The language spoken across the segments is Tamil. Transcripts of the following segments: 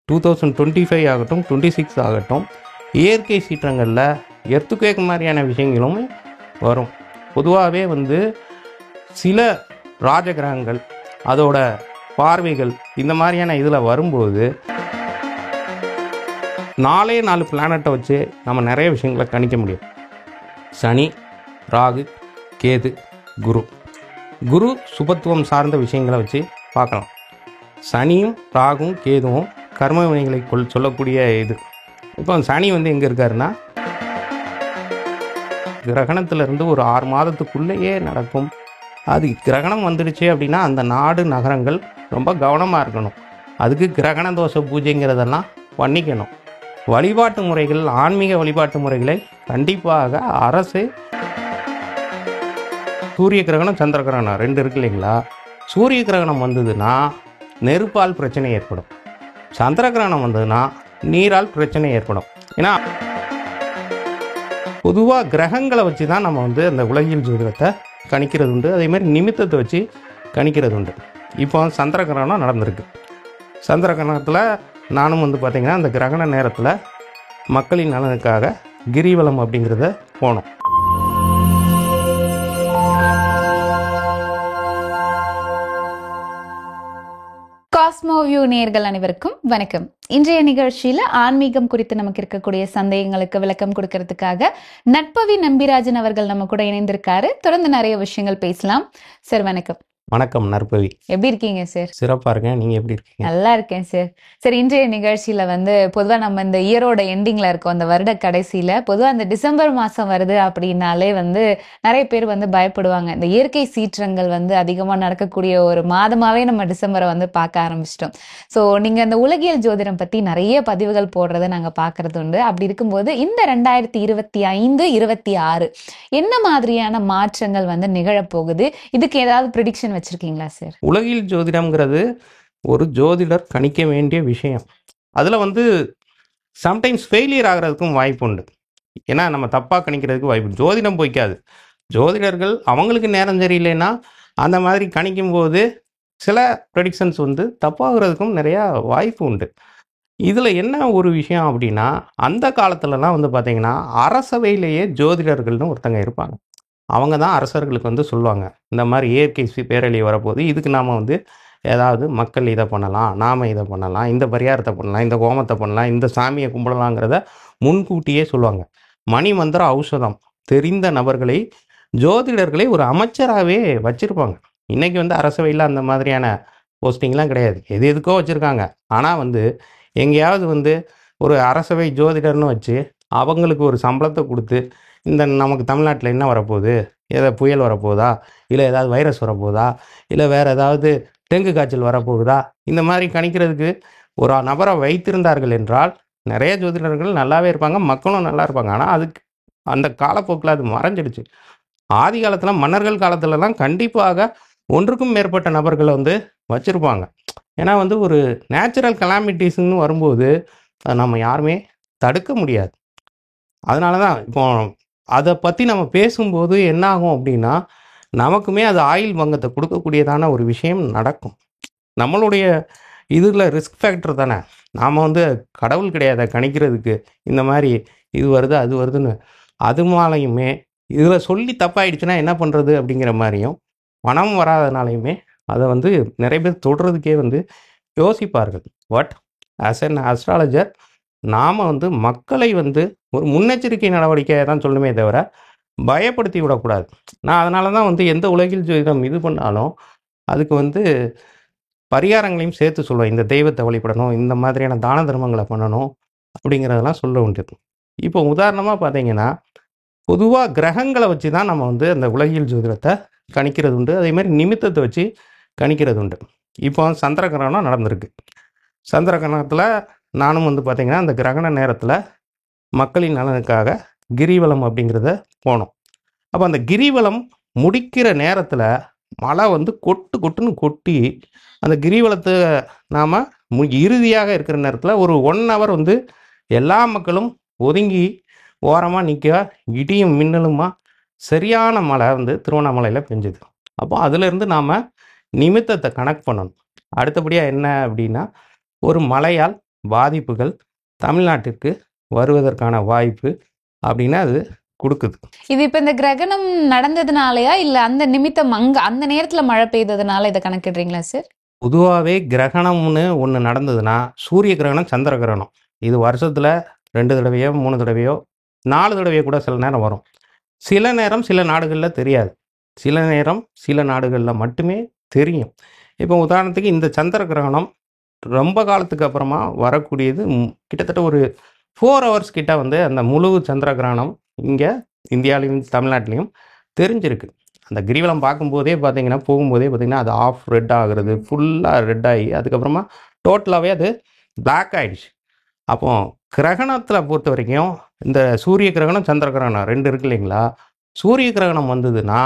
2025 ஆகட்டும் 26 ஆகட்டும் இயற்கை சீற்றங்களில் எர்த்துக்வேக் மாதிரியான விஷயங்களும் வரும். பொதுவாகவே வந்து சில ராஜகிரகங்கள் அதோட பார்வைகள் இந்த மாதிரியான இதில் வரும்போது 4 பிளானட்டை வச்சு நம்ம நிறைய விஷயங்களை கணிக்க முடியும். சனி, ராகு, கேது, குரு சுபத்துவம் சார்ந்த விஷயங்களை வச்சு பார்க்கலாம். சனியும் ராகும் கேதுவும் கர்ம வினைகளை சொல்லக்கூடிய இது. இப்போ சனி வந்து எங்கே இருக்காருன்னா கிரகணத்திலிருந்து ஒரு 6 மாதத்துக்குள்ளேயே நடக்கும். அது கிரகணம் வந்துடுச்சு அப்படின்னா அந்த நாடு நகரங்கள் ரொம்ப கவனமாக இருக்கணும். அதுக்கு கிரகண தோஷ பூஜைங்கிறதெல்லாம் பண்ணிக்கணும். வழிபாட்டு முறைகள், ஆன்மீக வழிபாட்டு முறைகளை கண்டிப்பாக அரசு, சூரிய கிரகணம் சந்திர கிரகணம் 2 இருக்கு இல்லைங்களா? சூரிய கிரகணம் வந்ததுன்னா நெருப்பால் பிரச்சனை ஏற்படும், சந்திர கிரகணம் வந்ததுன்னா நீரால் பிரச்சனை ஏற்படும். ஏன்னா பொதுவாக கிரகங்களை வச்சு தான் நம்ம வந்து அந்த உலகியல் ஜோதிடத்தை கணிக்கிறது உண்டு. அதேமாதிரி நிமித்தத்தை வச்சு கணிக்கிறது உண்டு. இப்போ சந்திர கிரகணம் நடந்திருக்கு. சந்திர கிரகணத்தில் நானும் வந்து பார்த்திங்கன்னா அந்த கிரகண நேரத்தில் மக்களின் நலனுக்காக கிரிவலம் அப்படிங்கிறத போனோம். காஸ்மோ வியூ நேயர்கள் அனைவருக்கும் வணக்கம். இன்றைய நிகழ்ச்சியில ஆன்மீகம் குறித்து நமக்கு இருக்கக்கூடிய சந்தேகங்களுக்கு விளக்கம் கொடுக்கறதுக்காக நட்பவி நம்பிராஜன் அவர்கள் நம்ம கூட இணைந்திருக்காரு. தொடர்ந்து நிறைய விஷயங்கள் பேசலாம். சார் வணக்கம். வணக்கம் நற்பவி. எப்படி இருக்கீங்க சார்? சிறப்பாக இருக்கேன். நீங்கள் எப்படி இருக்கீங்க? நல்லா இருக்கேன் சார். சார், இன்றைய நிகழ்ச்சியில் வந்து பொதுவாக நம்ம இந்த இயரோட எண்டிங்கில் இருக்கோம், அந்த வருட கடைசியில். பொதுவாக அந்த டிசம்பர் மாதம் வருது அப்படின்னாலே வந்து நிறைய பேர் வந்து பயப்படுவாங்க. இந்த இயற்கை சீற்றங்கள் வந்து அதிகமாக நடக்கக்கூடிய ஒரு மாதமாகவே நம்ம டிசம்பரை வந்து பார்க்க ஆரம்பிச்சிட்டோம். ஸோ நீங்கள் அந்த உலகியல் ஜோதிடம் பற்றி நிறைய பதிவுகள் போடுறதை நாங்கள் பார்க்குறது உண்டு. அப்படி இருக்கும்போது இந்த 2025-26 என்ன மாதிரியான மாற்றங்கள் வந்து நிகழப்போகுது? இதுக்கு ஏதாவது ப்ரிடிக்ஷன் வச்சிருக்கீங்களா சார்? உலகில் ஜோதிடம்ங்கிறது ஒரு ஜோதிடர் கணிக்க வேண்டிய விஷயம். அதில் வந்து சம்டைம்ஸ் ஃபெயிலியர் ஆகிறதுக்கும் வாய்ப்பு உண்டு. ஏன்னா நம்ம தப்பாக கணிக்கிறதுக்கு வாய்ப்பு. ஜோதிடம் பொய்க்காது. ஜோதிடர்கள் அவங்களுக்கு நேரம் சரியில்லைன்னா அந்த மாதிரி கணிக்கும்போது சில ப்ரெடிக்ஷன்ஸ் வந்து தப்பாகிறதுக்கும் நிறையா வாய்ப்பு உண்டு. இதில் என்ன ஒரு விஷயம் அப்படின்னா, அந்த காலத்துலலாம் வந்து பார்த்திங்கன்னா அரசவையிலேயே ஜோதிடர்கள்னு ஒருத்தங்க இருப்பாங்க. அவங்க தான் அரசர்களுக்கு வந்து சொல்லுவாங்க, இந்த மாதிரி இயற்கை பேரழிவு வரப்போகுது, இதுக்கு நாம் வந்து ஏதாவது மக்கள் இதை பண்ணலாம், நாம் இதை பண்ணலாம், இந்த பரிகாரத்தை பண்ணலாம், இந்த ஹோமத்தை பண்ணலாம், இந்த சாமியை கும்பிடலாங்கிறத முன்கூட்டியே சொல்லுவாங்க. மணிமந்திர ஔஷதம் தெரிந்த நபர்களை, ஜோதிடர்களை ஒரு அமைச்சராகவே வச்சுருப்பாங்க. இன்றைக்கி வந்து அரசவையில் அந்த மாதிரியான போஸ்டிங்லாம் கிடையாது, எது எதுக்கோ வச்சுருக்காங்க. ஆனால் வந்து எங்கேயாவது வந்து ஒரு அரசவை ஜோதிடர்னு வச்சு அவங்களுக்கு ஒரு சம்பளத்தை கொடுத்து, இந்த நமக்கு தமிழ்நாட்டில் என்ன வரப்போகுது, ஏதாவது புயல் வரப்போகுதா, இல்லை ஏதாவது வைரஸ் வரப்போகுதா, இல்லை வேறு ஏதாவது டெங்கு காய்ச்சல் வரப்போகுதா, இந்த மாதிரி கணிக்கிறதுக்கு ஒரு நபரை வைத்திருந்தார்கள் என்றால் நிறைய ஜோதிடர்கள் நல்லாவே இருப்பாங்க, மக்களும் நல்லா இருப்பாங்க. ஆனால் அதுக்கு அந்த காலப்போக்கில் அது மறைஞ்சிடுச்சு. ஆதி காலத்தில் மன்னர்கள் காலத்துலலாம் கண்டிப்பாக ஒன்றுக்கும் மேற்பட்ட நபர்களை வந்து வச்சுருப்பாங்க. ஏன்னா வந்து ஒரு நேச்சுரல் கலாமிட்டிஸ்ன்னு வரும்போது அதை நம்ம யாருமே தடுக்க முடியாது. அதனால தான் இப்போ அதை பற்றி நம்ம பேசும்போது என்ன ஆகும் அப்படின்னா, நமக்குமே அது ஆயுள் பங்கத்தை கொடுக்கக்கூடியதான ஒரு விஷயம் நடக்கும். நம்மளுடைய இதில் ரிஸ்க் ஃபேக்டர் தானே. நாம் வந்து கடவுள் கிடையாது கணிக்கிறதுக்கு. இந்த மாதிரி இது வருது அது வருதுன்னு அது மேலேயுமே இதில் சொல்லி தப்பாயிடுச்சுன்னா என்ன பண்ணுறது அப்படிங்கிற மாதிரியும், பணம் வராதனாலையுமே அதை வந்து நிறைய பேர் தொடுறதுக்கே வந்து யோசிப்பார்கள். பட் ஆஸ் அன் அஸ்ட்ராலஜர் நாம் வந்து மக்களை வந்து ஒரு முன்னெச்சரிக்கை நடவடிக்கையாக தான் சொல்லணுமே தவிர பயப்படுத்தி விடக்கூடாது. நான் அதனால தான் வந்து எந்த உலகில் ஜோதிடம் இது பண்ணாலும் அதுக்கு வந்து பரிகாரங்களையும் சேர்த்து சொல்லுவேன். இந்த தெய்வத்தை வழிபடணும், இந்த மாதிரியான தான தர்மங்களை பண்ணணும் அப்படிங்கிறதெல்லாம் சொல்ல உண்டு. இப்போ உதாரணமாக பார்த்தீங்கன்னா, பொதுவாக கிரகங்களை வச்சு தான் நம்ம வந்து அந்த உலகியல் ஜோதிடத்தை கணிக்கிறது உண்டு. அதேமாதிரி நிமித்தத்தை வச்சு கணிக்கிறது உண்டு. இப்போ சந்திர கிரகணம் நடந்திருக்கு. சந்திர கிரகணத்தில் நானும் வந்து பார்த்திங்கன்னா அந்த கிரகண நேரத்தில் மக்களின் நலனுக்காக கிரிவலம் அப்படிங்கிறத போனோம். அப்போ அந்த கிரிவலம் முடிக்கிற நேரத்தில் மழை வந்து கொட்டுன்னு கொட்டி அந்த கிரிவலத்தை நாம் இறுதியாக இருக்கிற நேரத்தில் ஒரு 1 hour வந்து எல்லா மக்களும் ஒதுங்கி ஓரமாக நிற்க, இடியும் மின்னலுமா சரியான மழை வந்து திருவண்ணாமலையில் பெஞ்சுது. அப்போ அதிலிருந்து நாம் நிமித்தத்தை கணக்கு பண்ணணும். அடுத்தபடியாக என்ன அப்படின்னா, ஒரு மழையால் பாதிப்புகள் தமிழ்நாட்டிற்கு வருவதற்கான வாய்ப்பு அப்படின்னு அது கொடுக்குது. இது இப்ப இந்த கிரகணம் நடந்ததுனாலயா இல்ல அந்த நிமித்தம் அந்த நேரத்துல மழை பெய்ததுனால இதை கணக்கிடுறீங்களா சார்? பொதுவாகவே கிரகணம்னு ஒன்று நடந்ததுன்னா சூரிய கிரகணம், சந்திர கிரகணம் இது வருஷத்தில் 2 தடவையோ 3 தடவையோ 4 தடவையோ கூட சில நேரம் வரும். சில நேரம் சில நாடுகளில் தெரியாது, சில நேரம் சில நாடுகளில் மட்டுமே தெரியும். இப்போ உதாரணத்துக்கு இந்த சந்திர கிரகணம் ரொம்ப காலத்துக்கு அப்புறமா வரக்கூடியது, கிட்டத்தட்ட ஒரு 4 ஹவர்ஸ் கிட்ட வந்து அந்த முழு சந்திர கிரகணம் இங்கே இந்தியாவிலையும் தமிழ்நாட்டிலையும் தெரிஞ்சிருக்கு. அந்த கிரிவலம் பார்க்கும்போதே பார்த்தீங்கன்னா, போகும்போதே பார்த்தீங்கன்னா அது ஆஃப் ரெட் ஆகுறது, ஃபுல்லாக ரெட் ஆகி அதுக்கப்புறமா டோட்டலாகவே அது பிளாக் ஆகிடுச்சு. அப்போ கிரகணத்தில் பொறுத்த வரைக்கும் இந்த சூரிய கிரகணம், சந்திர கிரகணம் 2 இருக்கு இல்லைங்களா? சூரிய கிரகணம் வந்ததுன்னா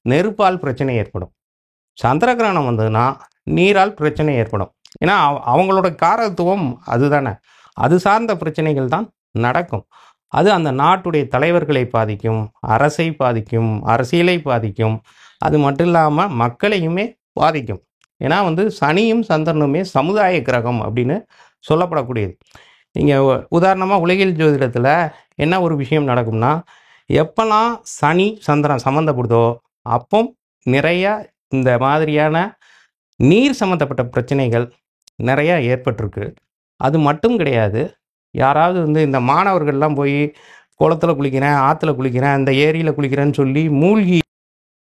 நெருப்பால் பிரச்சனை ஏற்படும், சந்திர கிரகணம் வந்ததுன்னா நீரால் பிரச்சனை ஏற்படும். ஏன்னா அவங்களோட காரகத்துவம் அதுதானே, அது சார்ந்த பிரச்சனைகள் தான் நடக்கும். அது அந்த நாட்டுடைய தலைவர்களை பாதிக்கும், அரசை பாதிக்கும், அரசியலை பாதிக்கும், அது மட்டும் இல்லாமல் மக்களையுமே பாதிக்கும். ஏன்னா வந்து சனியும் சந்திரனுமே சமுதாய கிரகம் அப்படின்னு சொல்லப்படக்கூடியது. நீங்கள் உதாரணமாக உலகில் ஜோதிடத்தில் என்ன ஒரு விஷயம் நடக்கும்னா, எப்போல்லாம் சனி சந்திரன் சம்மந்தப்படுதோ அப்போ நிறையா இந்த மாதிரியான நீர் சம்மந்தப்பட்ட பிரச்சனைகள் நிறையா ஏற்பட்டிருக்கு. அது மட்டும் கிடையாது, யாராவது வந்து இந்த மாணவர்கள்லாம் போய் குளத்தில் குளிக்கிறேன், ஆற்றுல குளிக்கிறேன், இந்த ஏரியில் குளிக்கிறேன்னு சொல்லி மூழ்கி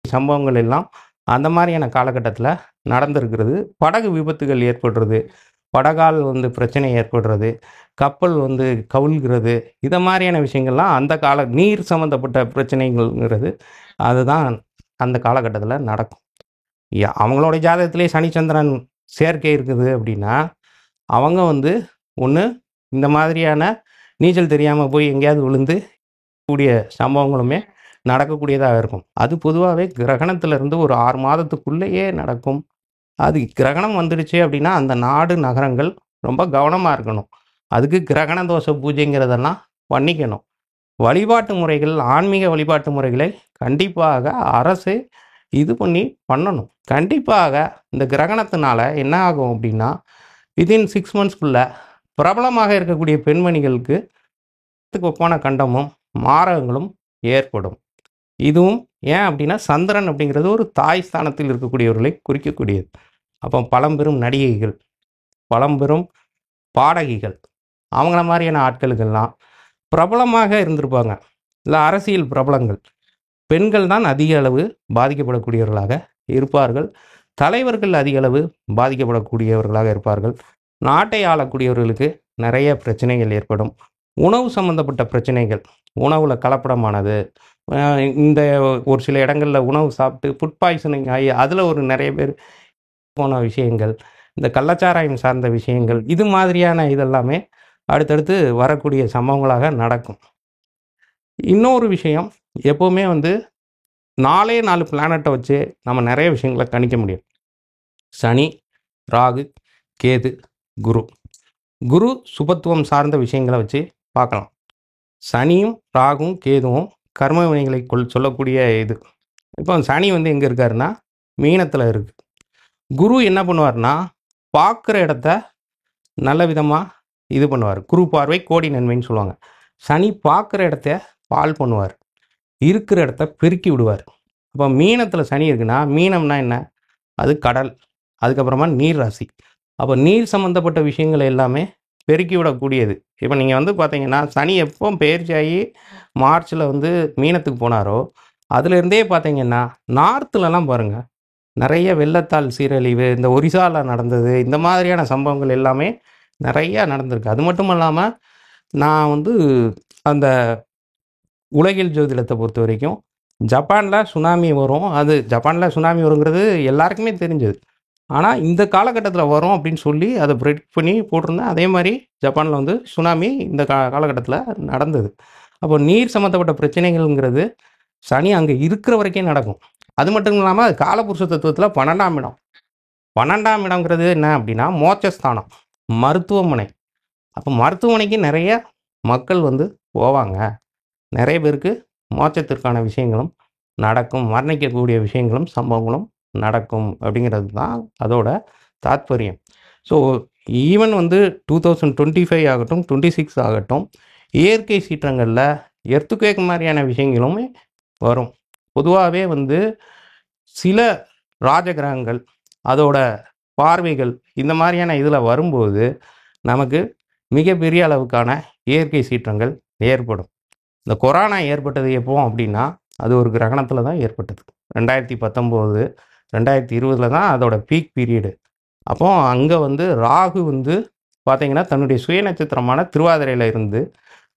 சம்பவங்கள் எல்லாம் அந்த மாதிரியான காலகட்டத்தில் நடந்திருக்கிறது. படகு விபத்துகள் ஏற்படுறது, படகால் வந்து பிரச்சனை ஏற்படுறது, கப்பல் வந்து கவிழ்கிறது, இதை மாதிரியான விஷயங்கள்லாம் அந்த நீர் சம்மந்தப்பட்ட பிரச்சனைகள்ங்கிறது அதுதான் அந்த காலகட்டத்தில் நடக்கும். அவங்களோட ஜாதகத்திலே சனி சந்திரன் சேர்க்கை இருக்குது அப்படின்னா அவங்க வந்து ஒன்று இந்த மாதிரியான நீச்சல் தெரியாமல் போய் எங்கேயாவது விழுந்து கூடிய சம்பவங்களுமே நடக்கக்கூடியதாக இருக்கும். அது பொதுவாகவே கிரகணத்திலிருந்து ஒரு 6 மாதத்துக்குள்ளேயே நடக்கும். அது கிரகணம் வந்துடுச்சு அப்படின்னா அந்த நாடு நகரங்கள் ரொம்ப கவனமாக இருக்கணும். அதுக்கு கிரகண தோஷ பூஜைங்கிறதெல்லாம் பண்ணிக்கணும். வழிபாட்டு முறைகள், ஆன்மீக வழிபாட்டு முறைகளை கண்டிப்பாக அரசு இது பண்ணணும். கண்டிப்பாக இந்த கிரகணத்தினால என்ன ஆகும் அப்படின்னா, வித்தின் 6 மந்த்ஸ்க்குள்ள பிரபலமாக இருக்கக்கூடிய பெண்மணிகளுக்கு ஒப்பான கண்டமும் மாரகங்களும் ஏற்படும். இதுவும் ஏன் அப்படின்னா, சந்திரன் அப்படிங்கிறது ஒரு தாய் ஸ்தானத்தில் இருக்கக்கூடியவர்களை குறிக்கக்கூடியது. அப்போ பழம்பெரும் நடிகைகள், பழம்பெரும் பாடகிகள், அவங்கள மாதிரியான ஆட்களுக்கெல்லாம் பிரபலமாக இருந்திருப்பாங்க. இல்லை அரசியல் பிரபலங்கள், பெண்கள் தான் அதிக அளவு பாதிக்கப்படக்கூடியவர்களாக இருப்பார்கள். தலைவர்கள் அதிக அளவு பாதிக்கப்படக்கூடியவர்களாக இருப்பார்கள். நாட்டை ஆளக்கூடியவர்களுக்கு நிறைய பிரச்சனைகள் ஏற்படும். உணவு சம்பந்தப்பட்ட பிரச்சனைகள், உணவில் கலப்படமானது, இந்த ஒரு சில இடங்களில் உணவு சாப்பிட்டு ஃபுட் பாய்சனிங் ஆகி அதில் ஒரு நிறைய பேர் போன விஷயங்கள், இந்த கள்ளச்சாராயம் சார்ந்த விஷயங்கள், இது மாதிரியான இதெல்லாமே அடுத்தடுத்து வரக்கூடிய சம்பவங்களாக நடக்கும். இன்னொரு விஷயம், எப்போவுமே வந்து 4 பிளானட்டை வச்சு நம்ம நிறைய விஷயங்களை கணிக்க முடியும். சனி, ராகு, கேது, குரு. குரு சுபத்துவம் சார்ந்த விஷயங்களை வச்சு பார்க்கலாம். சனியும் ராகும் கேதுவும் கர்ம வினைகளை சொல்லக்கூடிய இது. இப்போ சனி வந்து எங்கே இருக்காருன்னா மீனத்தில் இருக்கு. குரு என்ன பண்ணுவார்னா, பார்க்குற இடத்த நல்ல விதமாக இது பண்ணுவார். குரு பார்வை கோடி நன்மைன்னு சொல்லுவாங்க. சனி பார்க்குற இடத்த பால் பண்ணுவார், இருக்கிற இடத்த பெருக்கி விடுவார். அப்போ மீனத்தில் சனி இருக்குன்னா, மீனம்னா என்ன, அது கடல், அதுக்கப்புறமா நீர் ராசி. அப்போ நீர் சம்மந்தப்பட்ட விஷயங்கள் எல்லாமே பெருக்கி விடக்கூடியது. இப்போ நீங்கள் வந்து பார்த்தீங்கன்னா, சனி எப்போ பெயர்ச்சியாகி மார்ச்சில் வந்து மீனத்துக்கு போனாரோ அதுலேருந்தே பார்த்தீங்கன்னா நார்த்துலலாம் பாருங்கள் நிறைய வெள்ளத்தால் சீரழிவு, இந்த ஒரிசாவில் நடந்தது, இந்த மாதிரியான சம்பவங்கள் எல்லாமே நிறையா நடந்திருக்கு. அது மட்டும் இல்லாமல் நான் வந்து அந்த உலகில் ஜோதிடத்தை பொறுத்த வரைக்கும் ஜப்பானில் சுனாமி வரும், அது ஜப்பானில் சுனாமி வருங்கிறது எல்லாருக்குமே தெரிஞ்சது. ஆனால் இந்த காலகட்டத்தில் வரும் அப்படின்னு சொல்லி அதை ப்ரெடிக்ட் பண்ணி போட்டிருந்தேன். அதே மாதிரி ஜப்பானில் வந்து சுனாமி இந்த காலகட்டத்தில் நடந்தது. அப்போ நீர் சம்மந்தப்பட்ட பிரச்சனைகள்ங்கிறது சனி அங்கே இருக்கிற வரைக்கும் நடக்கும். அது மட்டும் இல்லாமல் அது காலபுருஷ தத்துவத்தில் 12ஆம் இடம். 12ஆம் இடம்ங்கிறது என்ன அப்படின்னா மோட்சஸ்தானம், மருத்துவமனை. அப்போ மருத்துவமனைக்கு நிறைய மக்கள் வந்து போவாங்க, நிறைய பேருக்கு மோட்சத்திற்கான விஷயங்களும் நடக்கும், மரணிக்கக்கூடிய விஷயங்களும் சம்பவங்களும் நடக்கும் அப்படிங்கிறது தான் அதோட தாத்பரியம். ஸோ ஈவன் வந்து 2025 ஆகட்டும் 26 ஆகட்டும் இயற்கை சீற்றங்களில் எர்த்துக்வேக் மாதிரியான விஷயங்களுமே வரும். பொதுவாகவே வந்து சில ராஜகிரகங்கள் அதோட பார்வைகள் இந்த மாதிரியான இதில் வரும்போது நமக்கு மிகப்பெரிய அளவுக்கான இயற்கை சீற்றங்கள் ஏற்படும். இந்த கொரோனா ஏற்பட்டது எப்போ அப்படின்னா அது ஒரு கிரகணத்தில் தான் ஏற்பட்டது. 2019 2020 தான் அதோட பீக் பீரியடு. அப்போ அங்கே வந்து ராகு வந்து பார்த்தீங்கன்னா தன்னுடைய சுய நட்சத்திரமான திருவாதிரையில் இருந்து,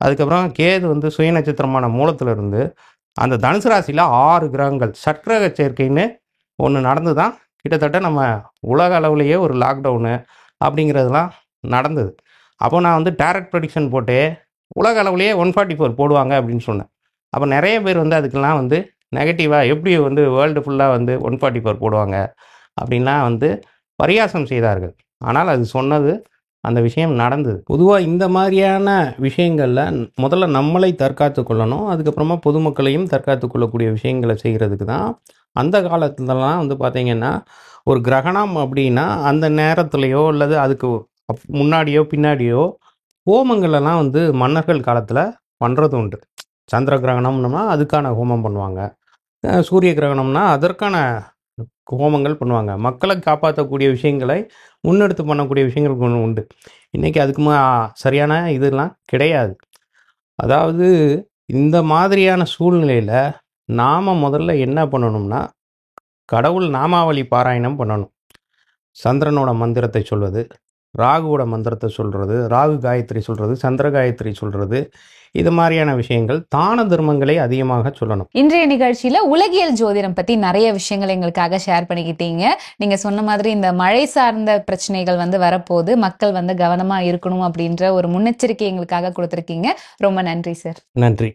அதுக்கப்புறம் கேது வந்து சுய நட்சத்திரமான மூலத்தில் இருந்து, அந்த தனுசு ராசியில் 6 கிரகங்கள் சட்கிரக சேர்க்கைன்னு ஒன்று நடந்து தான் கிட்டத்தட்ட நம்ம உலக அளவுலேயே ஒரு லாக்டவுனு அப்படிங்கிறதுலாம் நடந்தது. அப்போ நான் வந்து டைரக்ட் ப்ரெடிக்ஷன் போட்டு உலக அளவுலேயே 144 போடுவாங்க அப்படின்னு சொன்னேன். அப்போ நிறைய பேர் வந்து அதுக்கெல்லாம் வந்து நெகட்டிவாக எப்படி வந்து வேர்ல்டு ஃபுல்லாக வந்து 144 போடுவாங்க அப்படின்லாம் வந்து பரியாசம் செய்தார்கள். ஆனால் அது சொன்னது அந்த விஷயம் நடந்தது. பொதுவாக இந்த மாதிரியான விஷயங்களில் முதல்ல நம்மளை தற்காத்து கொள்ளணும். அதுக்கப்புறமா பொதுமக்களையும் தற்காத்து கொள்ளக்கூடிய விஷயங்களை செய்கிறதுக்கு தான் அந்த காலத்துலலாம் வந்து பார்த்திங்கன்னா ஒரு கிரகணம் அப்படின்னா அந்த நேரத்துலையோ அல்லது அதுக்கு முன்னாடியோ பின்னாடியோ ஹோமங்களெல்லாம் வந்து மன்னர்கள் காலத்தில் பண்ணுறது உண்டு. சந்திர கிரகணம்னா அதுக்கான ஹோமம் பண்ணுவாங்க, சூரிய கிரகணம்னா அதற்கான ஹோமங்கள் பண்ணுவாங்க. மக்களை காப்பாற்றக்கூடிய விஷயங்களை முன்னெடுத்து பண்ணக்கூடிய விஷயங்கள் ஒன்று உண்டு. இன்றைக்கி அதுக்கு சரியான இதெல்லாம் கிடையாது. அதாவது இந்த மாதிரியான சூழ்நிலையில் நாம் முதல்ல என்ன பண்ணணும்னா கடவுள் நாமாவளி பாராயணம் பண்ணணும். சந்திரனோட மந்திரத்தை சொல்வது, ராகுவோட மந்திரத்தை சொல்கிறது, ராகு காயத்ரி சொல்கிறது, சந்திர காயத்ரி சொல்கிறது, இது மாதிரியான விஷயங்கள் தான தர்மங்களை அதிகமாக சொல்லணும். இன்றைய நிகழ்ச்சியில உலகியல் ஜோதிடம் பத்தி நிறைய விஷயங்கள் எங்களுக்காக ஷேர் பண்ணிக்கிட்டீங்க. நீங்க சொன்ன மாதிரி இந்த மழை சார்ந்த பிரச்சனைகள் வந்து வரப்போது மக்கள் வந்து கவனமா இருக்கணும் அப்படின்ற ஒரு முன்னெச்சரிக்கை எங்களுக்காக கொடுத்துருக்கீங்க. ரொம்ப நன்றி சார். நன்றி.